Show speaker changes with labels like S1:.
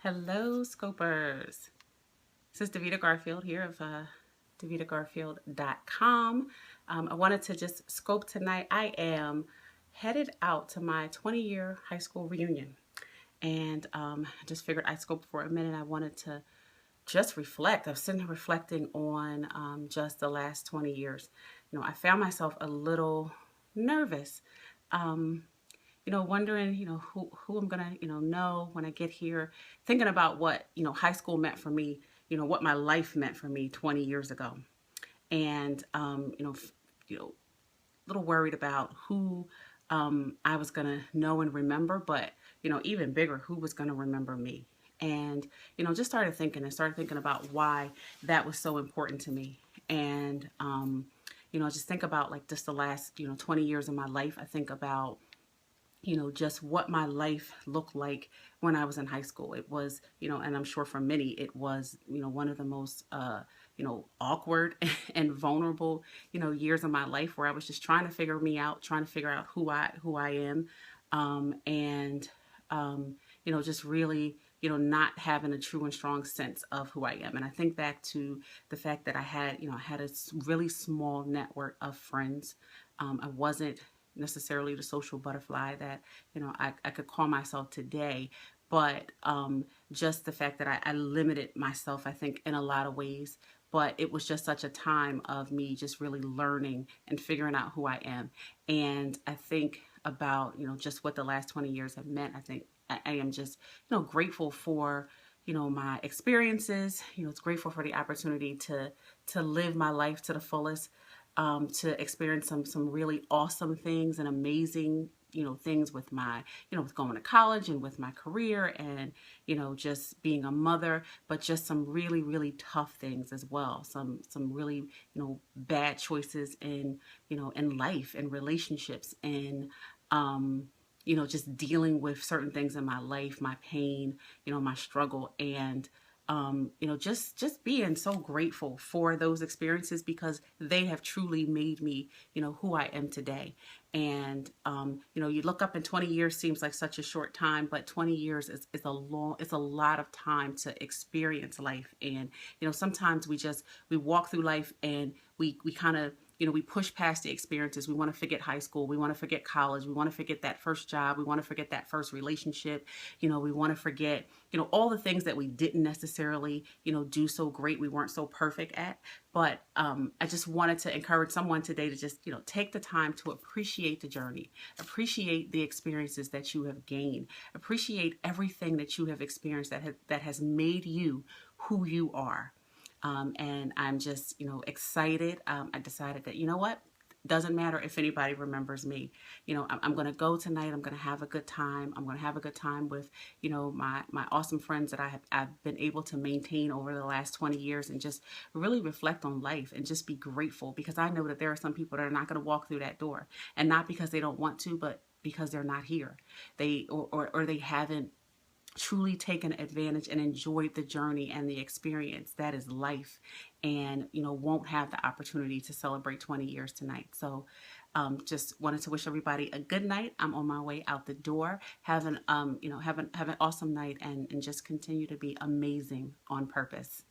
S1: Hello, Scopers. This is Davita Garfield here of DavitaGarfield.com. I wanted to just scope tonight. I am headed out to my 20-year high school reunion. And I just figured I'd scope for a minute. I wanted to just reflect. I was sitting here reflecting on just the last 20 years. I found myself a little nervous. Wondering, who I'm gonna, know when I get here, thinking about what, high school meant for me, what my life meant for me 20 years ago. And, a little worried about who I was gonna know and remember, but, even bigger, who was gonna remember me. And, just started thinking about why that was so important to me. And, just think about like just the last, 20 years of my life. I think about just what my life looked like when I was in high school. It was, and I'm sure for many, it was, one of the most, awkward and vulnerable, years of my life where I was just trying to figure me out, trying to figure out who I am. And, just really, not having a true and strong sense of who I am. And I think back to the fact that I had a really small network of friends. I wasn't necessarily the social butterfly that I could call myself today, but just the fact that I limited myself, I think, in a lot of ways. But it was just such a time of me just really learning and figuring out who I am. And I think about just what the last 20 years have meant. I think I am just grateful for my experiences. It's grateful for the opportunity to live my life to the fullest, to experience some really awesome things and amazing things with my with going to college and with my career, and just being a mother, but just some really tough things as well, some really bad choices in life and relationships, and just dealing with certain things in my life, my pain, my struggle. And just being so grateful for those experiences, because they have truly made me, who I am today. And, you look up, and 20 years seems like such a short time, but 20 years is it's a lot of time to experience life. And, sometimes we walk through life, and we kind of, we push past the experiences. We want to forget high school. We want to forget college. We want to forget that first job. We want to forget that first relationship. We want to forget, all the things that we didn't necessarily, do so great. We weren't so perfect at. But I just wanted to encourage someone today to just, take the time to appreciate the journey, appreciate the experiences that you have gained, appreciate everything that you have experienced that has made you who you are. And I'm just, excited. I decided that, what? Doesn't matter if anybody remembers me. I'm going to go tonight. I'm going to have a good time. I'm going to have a good time with, my awesome friends that I've been able to maintain over the last 20 years, and just really reflect on life and just be grateful, because I know that there are some people that are not going to walk through that door, and not because they don't want to, but because they're not here. Or they haven't truly taken advantage and enjoyed the journey and the experience that is life, and won't have the opportunity to celebrate 20 years tonight. So just wanted to wish everybody a good night. I'm on my way out the door. Have an have an awesome night, and just continue to be amazing on purpose.